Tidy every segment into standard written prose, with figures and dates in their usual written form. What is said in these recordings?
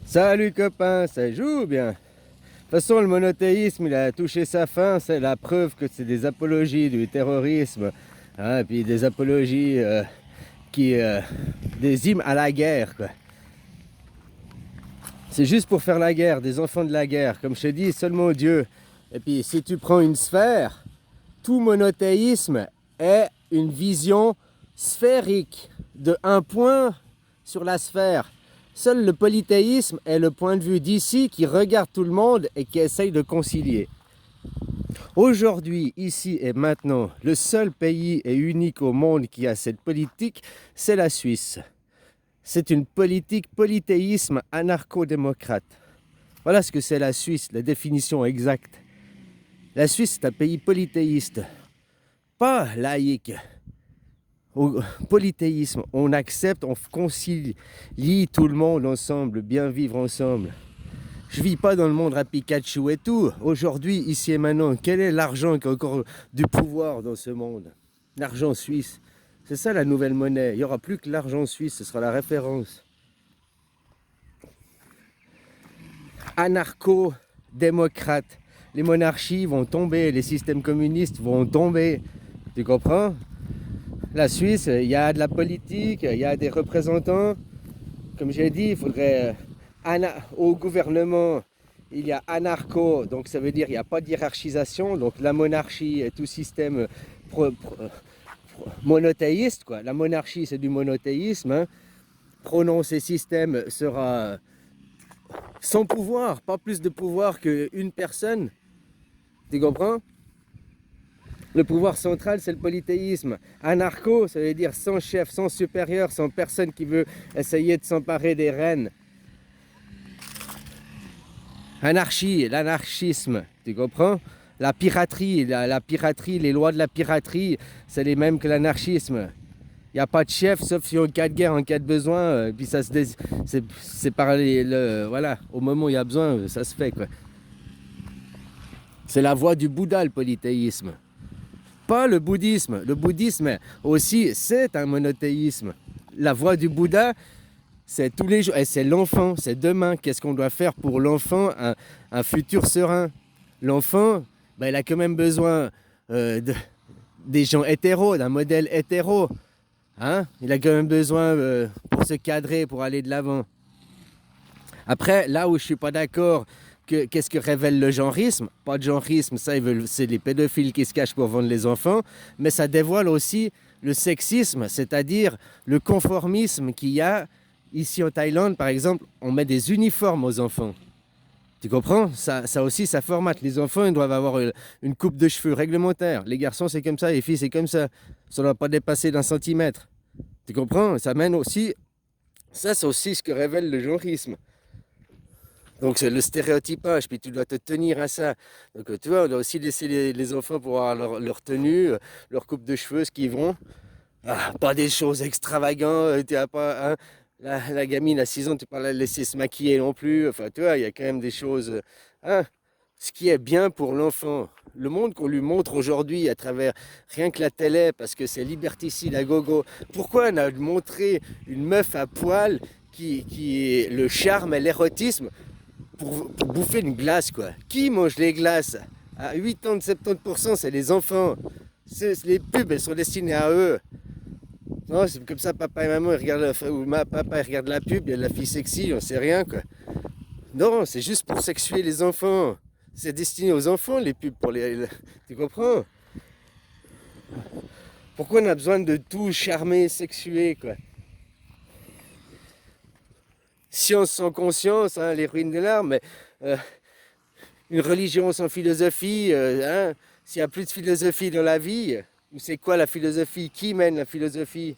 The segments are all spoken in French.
Salut copain, ça joue bien. De toute façon, le monothéisme, il a touché sa fin. C'est la preuve que c'est des apologies du terrorisme, hein, et puis des apologies des hymnes à la guerre, quoi. C'est juste pour faire la guerre, des enfants de la guerre. Comme je te dis, seulement Dieu. Et puis, si tu prends une sphère, tout monothéisme est une vision sphérique de un point sur la sphère. Seul le polythéisme est le point de vue d'ici qui regarde tout le monde et qui essaye de concilier. Aujourd'hui, ici et maintenant, le seul pays et unique au monde qui a cette politique, c'est la Suisse. C'est une politique polythéisme anarcho-démocrate. Voilà ce que c'est la Suisse, la définition exacte. La Suisse, c'est un pays polythéiste, pas laïque. Au polythéisme, on accepte, on concilie tout le monde ensemble, bien vivre ensemble. Je vis pas dans le monde à Pikachu et tout. Aujourd'hui, ici et maintenant, quel est l'argent qui a encore du pouvoir dans ce monde? L'argent suisse. C'est ça la nouvelle monnaie. Il n'y aura plus que l'argent suisse, ce sera la référence. Anarcho-démocrate. Les monarchies vont tomber, les systèmes communistes vont tomber. Tu comprends? La Suisse, il y a de la politique, il y a des représentants. Comme j'ai dit, il faudrait... au gouvernement, il y a anarcho, donc ça veut dire qu'il n'y a pas de hiérarchisation. Donc la monarchie est tout système monothéiste, quoi. La monarchie, c'est du monothéisme, hein. Prononcer système sera sans pouvoir, pas plus de pouvoir qu'une personne. Tu comprends? Le pouvoir central, c'est le polythéisme. Anarcho, ça veut dire sans chef, sans supérieur, sans personne qui veut essayer de s'emparer des rênes. Anarchie, l'anarchisme, tu comprends? La piraterie, la piraterie, les lois de la piraterie, c'est les mêmes que l'anarchisme. Il n'y a pas de chef, sauf si en cas de guerre, en cas de besoin, puis ça c'est par voilà, au moment où il y a besoin, ça se fait, quoi. C'est la voie du Bouddha, le polythéisme. Pas le bouddhisme. Le bouddhisme aussi, c'est un monothéisme. La voie du Bouddha, c'est tous les jours, et c'est l'enfant, c'est demain. Qu'est-ce qu'on doit faire pour l'enfant, un futur serein? L'enfant, ben, il a quand même besoin des gens hétéros, d'un modèle hétéro. Hein? Il a quand même besoin pour se cadrer, pour aller de l'avant. Après, là où je ne suis pas d'accord, qu'est-ce que révèle le genrisme? Pas de genrisme, ça, c'est les pédophiles qui se cachent pour vendre les enfants, mais ça dévoile aussi le sexisme, c'est-à-dire le conformisme qu'il y a ici en Thaïlande, par exemple, on met des uniformes aux enfants. Tu comprends? Ça aussi, ça formate. Les enfants, ils doivent avoir une coupe de cheveux réglementaire. Les garçons, c'est comme ça, les filles, c'est comme ça. Ça ne doit pas dépasser d'1 centimètre. Tu comprends? Ça mène aussi... Ça, c'est aussi ce que révèle le genrisme. Donc c'est le stéréotypage, puis tu dois te tenir à ça. Donc tu vois, on doit aussi laisser les enfants pour avoir leur tenue, leur coupe de cheveux, ce qu'ils vont. Ah, pas des choses extravagantes, tu as pas... Hein, la gamine à 6 ans, tu ne peux pas la laisser se maquiller non plus. Enfin, tu vois, il y a quand même des choses... Hein, ce qui est bien pour l'enfant. Le monde qu'on lui montre aujourd'hui à travers rien que la télé, parce que c'est liberticide à gogo. Pourquoi on a montré une meuf à poil qui est le charme et l'érotisme pour bouffer une glace, quoi? Qui mange les glaces? À 80, 70%, c'est les enfants. Les pubs, elles sont destinées à eux. Non, c'est comme ça, papa et maman, ils regardent papa, il regarde la pub, il y a de la fille sexy, on sait rien, quoi. Non, c'est juste pour sexuer les enfants. C'est destiné aux enfants, les pubs, tu comprends? Pourquoi on a besoin de tout charmer, sexuer, quoi? Science sans conscience, hein, les ruines de l'art, mais une religion sans philosophie, hein, s'il n'y a plus de philosophie dans la vie, c'est quoi la philosophie? Qui mène la philosophie?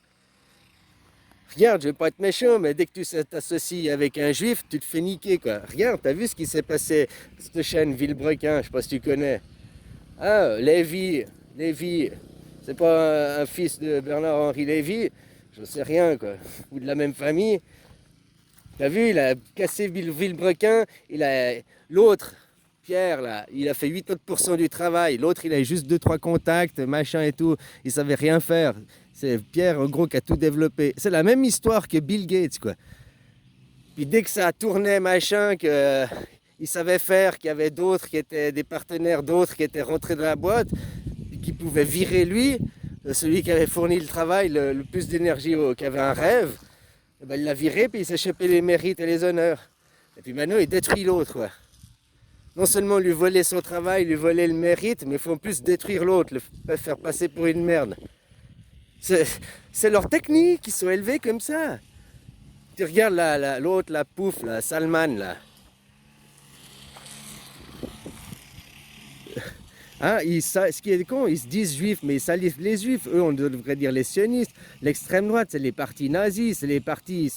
Regarde, je vais pas être méchant, mais dès que tu t'associes avec un juif, tu te fais niquer, quoi. Regarde, t'as vu ce qui s'est passé, cette chaîne Villebrequin, je sais pas si tu connais. Ah, Lévy, c'est pas un fils de Bernard-Henri Lévy, je sais rien, quoi. Ou de la même famille. T'as vu, il a cassé Villebrequin, l'autre, Pierre, là, il a fait 80% du travail. L'autre, il a juste 2-3 contacts, machin et tout. Il savait rien faire. C'est Pierre, en gros, qui a tout développé. C'est la même histoire que Bill Gates, quoi. Puis dès que ça tournait, machin, que il savait faire, qu'il y avait d'autres qui étaient des partenaires, d'autres qui étaient rentrés dans la boîte, et qui pouvaient virer lui, celui qui avait fourni le travail, le plus d'énergie, qui avait un rêve, eh ben, il l'a viré, puis il s'est chopé les mérites et les honneurs. Et puis maintenant, il détruit l'autre, quoi. Non seulement lui voler son travail, lui voler le mérite, mais il faut en plus détruire l'autre, le faire passer pour une merde. C'est leur technique, ils sont élevés comme ça. Tu regardes l'autre, la pouffe, la Salman, là. Hein, ce qui est con, ils se disent juifs, mais ils salivent les juifs. Eux, on devrait dire les sionistes. L'extrême droite, c'est les partis nazis, c'est les partis,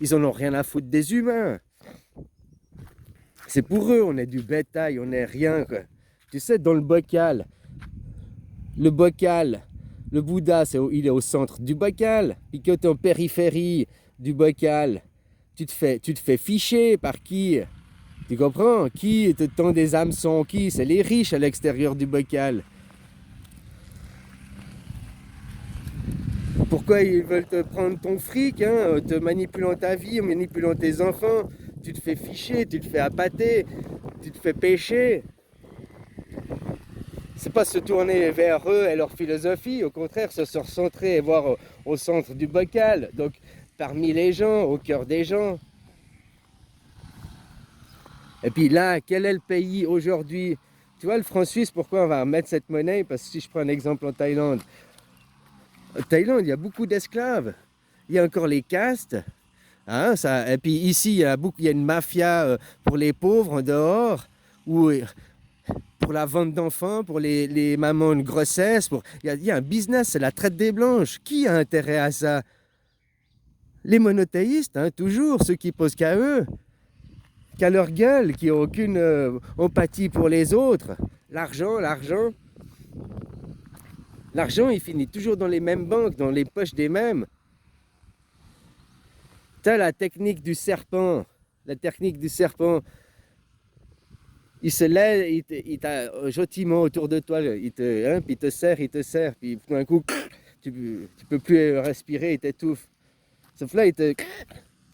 ils en ont rien à foutre des humains. C'est pour eux, on est du bétail, on n'est rien, quoi. Tu sais, dans le bocal, le Bouddha, il est au centre du bocal. Puis quand tu es en périphérie du bocal, tu te fais ficher par qui? Tu comprends? Qui te tend des hameçons? Qui? C'est les riches à l'extérieur du bocal. Pourquoi ils veulent te prendre ton fric, hein, te manipulant ta vie, manipulant tes enfants? Tu te fais ficher, tu te fais appâter, tu te fais pêcher. C'est pas se tourner vers eux et leur philosophie, au contraire, se recentrer et voir au centre du bocal, donc parmi les gens, au cœur des gens. Et puis là, quel est le pays aujourd'hui? Tu vois, le franc suisse, pourquoi on va remettre cette monnaie? Parce que si je prends un exemple en Thaïlande, il y a beaucoup d'esclaves. Il y a encore les castes. Hein, ça, et puis ici, il y a une mafia pour les pauvres en dehors, ou pour la vente d'enfants, pour les mamans de grossesse. Il y a un business, c'est la traite des blanches. Qui a intérêt à ça? Les monothéistes, hein, toujours, ceux qui posent qu'à eux, qu'à leur gueule, qui n'ont aucune empathie pour les autres. L'argent, il finit toujours dans les mêmes banques, dans les poches des mêmes. Tu as la technique du serpent. Il se lève, il t'a gentiment autour de toi, puis il te serre, puis tout d'un coup, tu peux plus respirer, il t'étouffe. Sauf là, il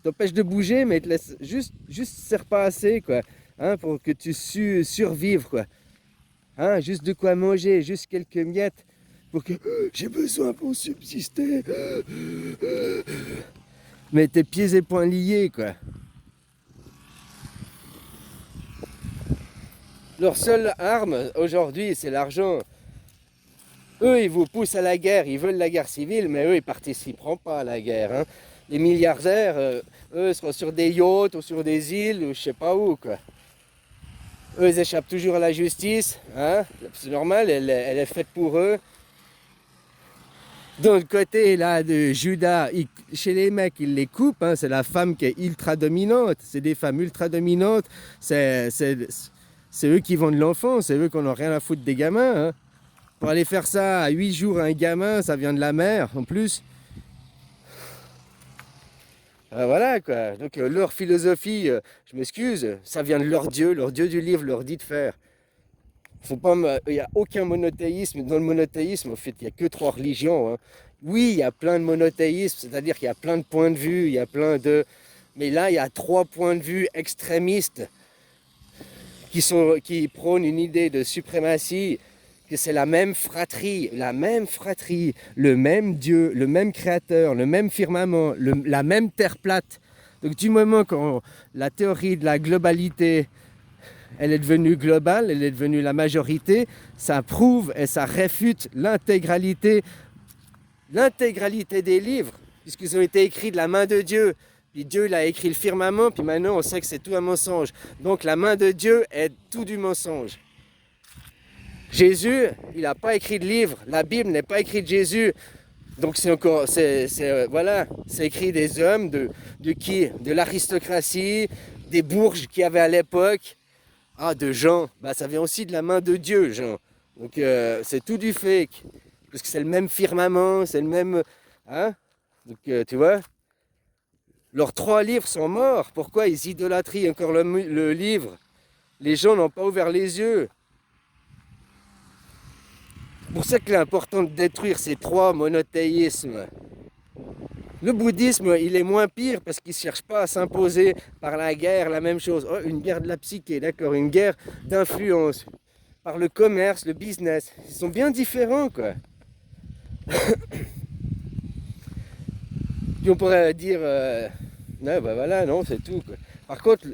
t'empêche de bouger, mais il te laisse juste serre pas assez, quoi, hein, pour que tu survives, quoi. Hein, juste de quoi manger, juste quelques miettes, pour que j'ai besoin pour subsister. Mais tes pieds et poings liés, quoi. Leur seule arme aujourd'hui, c'est l'argent. Eux, ils vous poussent à la guerre, ils veulent la guerre civile, mais eux, ils participeront pas à la guerre, hein. Les milliardaires, eux, seront sur des yachts ou sur des îles ou je sais pas où, quoi. Eux, ils échappent toujours à la justice, hein. C'est normal, elle est faite pour eux. Dans le côté là de Judas, chez les mecs, ils les coupent, hein, c'est la femme qui est ultra dominante, c'est des femmes ultra dominantes, c'est eux qui vendent l'enfant, c'est eux qui n'ont rien à foutre des gamins. Hein. Pour aller faire ça à 8 jours à un gamin, ça vient de la mer en plus. Voilà quoi, donc leur philosophie, je m'excuse, ça vient de leur Dieu du livre leur dit de faire. Il n'y a aucun monothéisme. Dans le monothéisme, en fait, il n'y a que 3 religions. Hein. Oui, il y a plein de monothéismes, c'est-à-dire qu'il y a plein de points de vue, il y a plein de... Mais là, il y a 3 points de vue extrémistes qui prônent une idée de suprématie, que c'est la même fratrie, le même Dieu, le même créateur, le même firmament, la même terre plate. Donc du moment quand la théorie de la globalité, elle est devenue globale, elle est devenue la majorité, ça prouve et ça réfute l'intégralité des livres, puisqu'ils ont été écrits de la main de Dieu. Puis Dieu il a écrit le firmament, puis maintenant on sait que c'est tout un mensonge. Donc la main de Dieu est tout du mensonge. Jésus, il n'a pas écrit de livre, la Bible n'est pas écrite de Jésus. Donc c'est écrit des hommes de qui? De l'aristocratie, des bourges qu'il y avait à l'époque. Ah, de Jean, ça vient aussi de la main de Dieu, Jean. Donc c'est tout du fake. Parce que c'est le même firmament, c'est le même... Hein? Donc tu vois, leurs 3 livres sont morts. Pourquoi ils idolâtrient encore le livre? Les gens n'ont pas ouvert les yeux. C'est pour ça qu'il est important de détruire ces 3 monothéismes. Le bouddhisme, il est moins pire parce qu'il ne cherche pas à s'imposer par la guerre, la même chose. Oh, une guerre de la psyché, d'accord, une guerre d'influence, par le commerce, le business. Ils sont bien différents, quoi. Puis on pourrait dire, non, bah voilà, non, c'est tout, quoi. Par contre,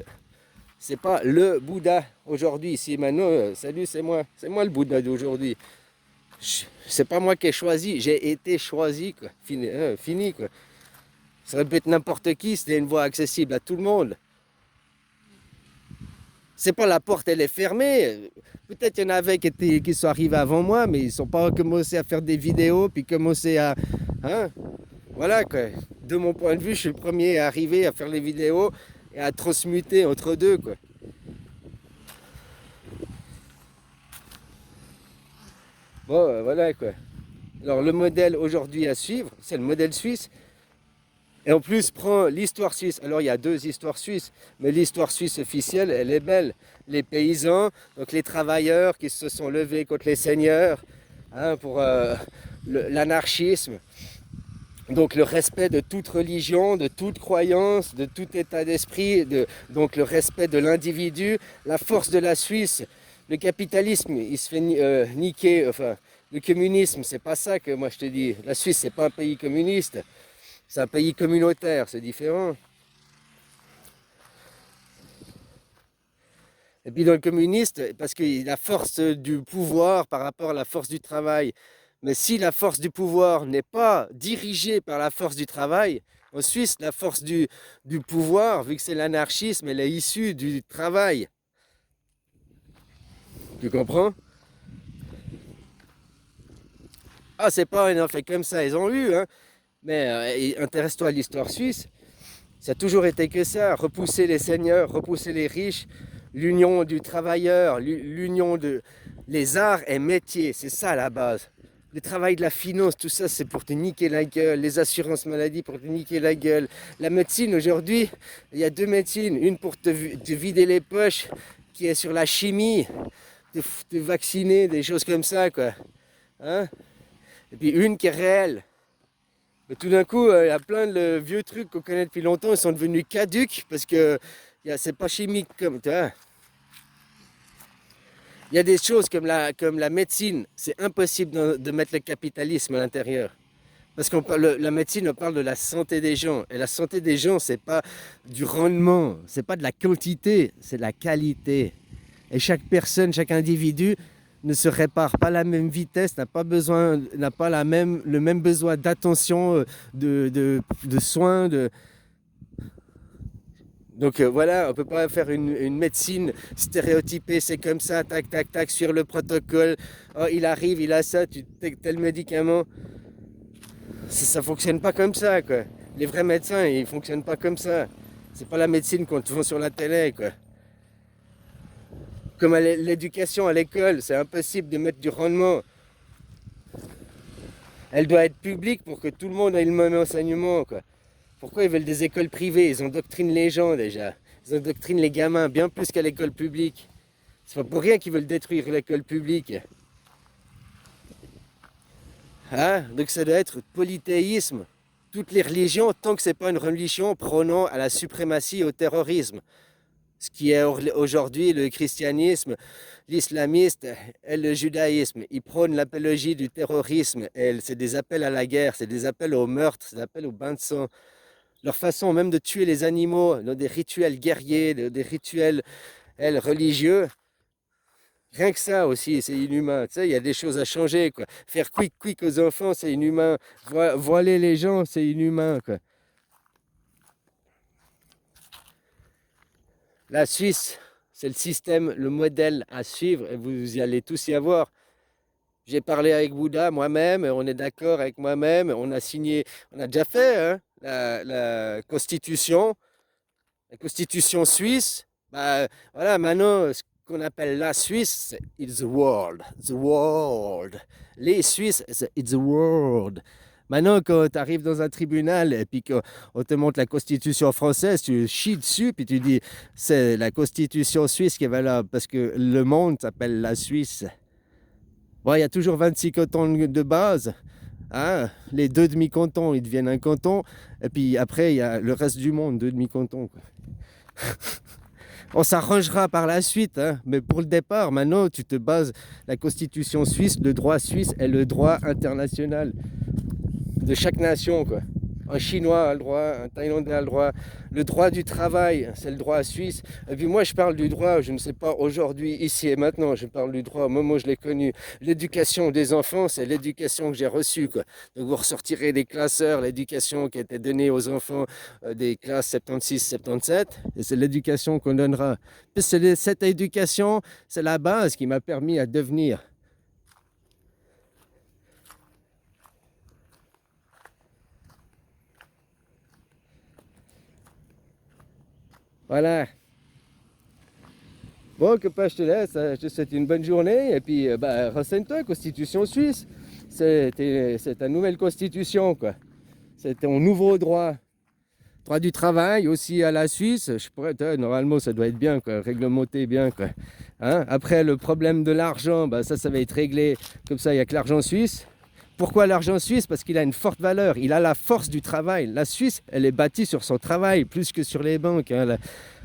c'est pas le Bouddha aujourd'hui, ici et maintenant. Salut, c'est moi le Bouddha d'aujourd'hui. C'est pas moi qui ai choisi, j'ai été choisi, quoi. Fini, quoi. Ça aurait pu être n'importe qui, c'était une voie accessible à tout le monde. C'est pas la porte, elle est fermée. Peut-être qu'il y en avait qui sont arrivés avant moi, mais ils sont pas commencé à faire des vidéos, puis commencé à... Hein? Voilà, quoi. De mon point de vue, je suis le premier à arriver à faire les vidéos et à transmuter entre deux, quoi. Bon, voilà, quoi. Alors, le modèle aujourd'hui à suivre, c'est le modèle suisse. Et en plus, prend l'histoire suisse. Alors, il y a deux histoires suisses, mais l'histoire suisse officielle, elle est belle. Les paysans, donc les travailleurs qui se sont levés contre les seigneurs, hein, pour l'anarchisme. Donc, le respect de toute religion, de toute croyance, de tout état d'esprit, donc le respect de l'individu, la force de la Suisse. Le capitalisme, il se fait niquer, enfin, le communisme, c'est pas ça que moi je te dis. La Suisse, c'est pas un pays communiste. C'est un pays communautaire, c'est différent. Et puis dans le communiste, parce que la force du pouvoir par rapport à la force du travail. Mais si la force du pouvoir n'est pas dirigée par la force du travail, en Suisse, la force du pouvoir, vu que c'est l'anarchisme, elle est issue du travail. Tu comprends? Ah, c'est pas, ils ont fait comme ça, ils ont eu, hein. Mais intéresse-toi à l'histoire suisse. Ça a toujours été que ça, repousser les seigneurs, repousser les riches, l'union du travailleur, l'union de les arts et métiers, c'est ça la base. Le travail de la finance, tout ça, c'est pour te niquer la gueule. Les assurances maladie pour te niquer la gueule. La médecine, aujourd'hui, il y a deux médecines. Une pour te vider les poches, qui est sur la chimie, te vacciner, des choses comme ça, quoi. Hein? Et puis une qui est réelle. Mais tout d'un coup, il y a plein de vieux trucs qu'on connaît depuis longtemps, ils sont devenus caducs parce que c'est pas chimique comme. Tu vois. Il y a des choses comme la médecine, c'est impossible de mettre le capitalisme à l'intérieur. Parce que la médecine, on parle de la santé des gens. Et la santé des gens, c'est pas du rendement, c'est pas de la quantité, c'est de la qualité. Et chaque personne, chaque individu ne se répare pas à la même vitesse, n'a pas le même besoin d'attention, de soins. Donc voilà, on ne peut pas faire une médecine stéréotypée, c'est comme ça, tac, tac, tac, sur le protocole. Oh, il arrive, il a ça, tel médicament. Ça ne fonctionne pas comme ça, quoi. Les vrais médecins, ils ne fonctionnent pas comme ça. C'est pas la médecine qu'on te vend sur la télé, quoi. Comme l'éducation à l'école, c'est impossible de mettre du rendement. Elle doit être publique pour que tout le monde ait le même enseignement, quoi. Pourquoi ils veulent des écoles privées? Ils endoctrinent les gens déjà. Ils endoctrinent les gamins bien plus qu'à l'école publique. C'est pas pour rien qu'ils veulent détruire l'école publique. Hein? Donc ça doit être polythéisme. Toutes les religions, tant que c'est pas une religion prônant à la suprématie, au terrorisme. Ce qui est aujourd'hui le christianisme, l'islamiste et le judaïsme. Ils prônent l'apologie du terrorisme. C'est des appels à la guerre, c'est des appels au meurtre, c'est des appels au bain de sang. Leur façon même de tuer les animaux, des rituels guerriers, des rituels religieux. Rien que ça aussi, c'est inhumain. Tu sais, il y a des choses à changer, quoi. Faire quick aux enfants, c'est inhumain. Voiler les gens, c'est inhumain, quoi. La Suisse, c'est le système, le modèle à suivre, et vous y allez tous y avoir. J'ai parlé avec Bouddha moi-même, on est d'accord avec moi-même, on a signé, on a déjà fait hein, la constitution suisse. Bah, voilà, maintenant, ce qu'on appelle la Suisse, c'est it's the world, the world. Les Suisses, c'est it's the world. Maintenant, quand tu arrives dans un tribunal et puis qu'on te montre la constitution française, tu chies dessus puis tu dis c'est la constitution suisse qui est valable parce que le monde s'appelle la Suisse. Bon, il y a toujours 26 cantons de base. Hein, les deux demi-cantons, ils deviennent un canton. Et puis après, il y a le reste du monde, deux demi-cantons, quoi. On s'arrangera par la suite, hein, mais pour le départ, maintenant, tu te bases la constitution suisse, le droit suisse et le droit international de chaque nation, quoi. Un Chinois a le droit, un Thaïlandais a le droit du travail, c'est le droit suisse. Et puis moi, je parle du droit, je ne sais pas aujourd'hui, ici et maintenant, je parle du droit au moment où je l'ai connu. L'éducation des enfants, c'est l'éducation que j'ai reçue, quoi. Donc vous ressortirez des classeurs, l'éducation qui a été donnée aux enfants des classes 76, 77, et c'est l'éducation qu'on donnera. Puis cette éducation, c'est la base qui m'a permis à devenir. Voilà. Bon, que pas, je te laisse, je te souhaite une bonne journée, et puis renseigne-toi, Constitution suisse, c'est ta nouvelle constitution, quoi. C'est ton nouveau droit. Droit du travail aussi à la Suisse, normalement ça doit être bien, quoi, réglementé bien, quoi. Hein? Après, le problème de l'argent, ça va être réglé, comme ça il n'y a que l'argent suisse. Pourquoi l'argent suisse? Parce qu'il a une forte valeur, il a la force du travail. La Suisse, elle est bâtie sur son travail, plus que sur les banques, hein,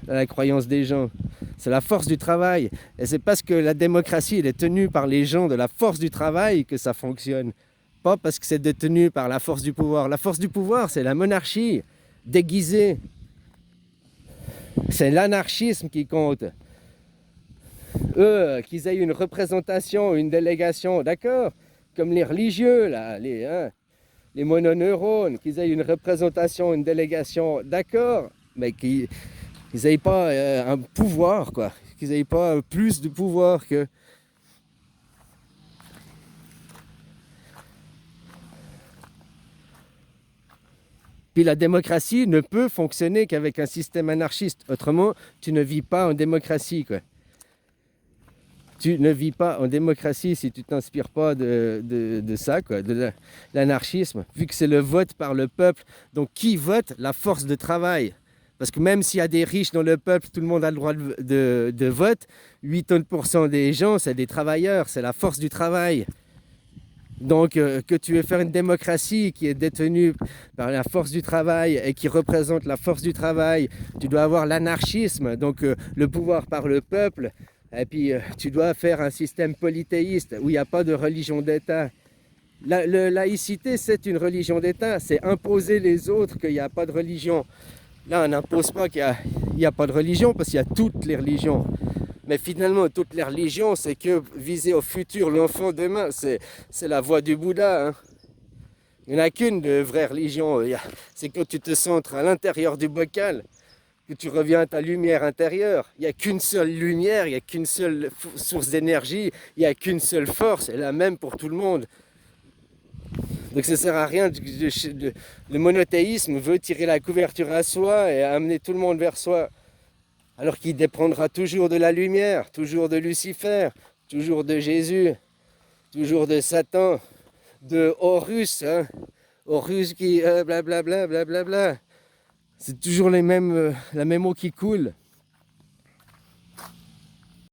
la croyance des gens. C'est la force du travail. Et c'est parce que la démocratie elle est tenue par les gens de la force du travail que ça fonctionne. Pas parce que c'est détenu par la force du pouvoir. La force du pouvoir, c'est la monarchie déguisée. C'est l'anarchisme qui compte. Eux, qu'ils aient une représentation, une délégation, d'accord, comme les religieux, là, les mononeurones, qu'ils aient une représentation, une délégation, d'accord, mais qu'ils n'aient pas un pouvoir, quoi, qu'ils n'aient pas plus de pouvoir que... Puis la démocratie ne peut fonctionner qu'avec un système anarchiste. Autrement, tu ne vis pas en démocratie, quoi. Tu ne vis pas en démocratie si tu ne t'inspires pas de ça, quoi, de l'anarchisme, vu que c'est le vote par le peuple. Donc qui vote? La force de travail. Parce que même s'il y a des riches dans le peuple, tout le monde a le droit de vote. 80% des gens, c'est des travailleurs, c'est la force du travail. Donc, que tu veux faire une démocratie qui est détenue par la force du travail et qui représente la force du travail, tu dois avoir l'anarchisme, donc le pouvoir par le peuple. Et puis, tu dois faire un système polythéiste où il n'y a pas de religion d'État. La laïcité, c'est une religion d'État. C'est imposer les autres qu'il n'y a pas de religion. Là, on n'impose pas qu'il n'y a pas de religion parce qu'il y a toutes les religions. Mais finalement, toutes les religions, c'est que viser au futur, l'enfant demain, c'est la voie du Bouddha. Hein. Il n'y en a qu'une de vraie religion. C'est quand tu te centres à l'intérieur du bocal, que tu reviens à ta lumière intérieure. Il n'y a qu'une seule lumière, il n'y a qu'une seule source d'énergie, il n'y a qu'une seule force, et la même pour tout le monde. Donc ça ne sert à rien, le monothéisme veut tirer la couverture à soi et amener tout le monde vers soi. Alors qu'il dépendra toujours de la lumière, toujours de Lucifer, toujours de Jésus, toujours de Satan, de Horus, hein, Horus qui blablabla, blablabla. C'est toujours la même eau qui coule.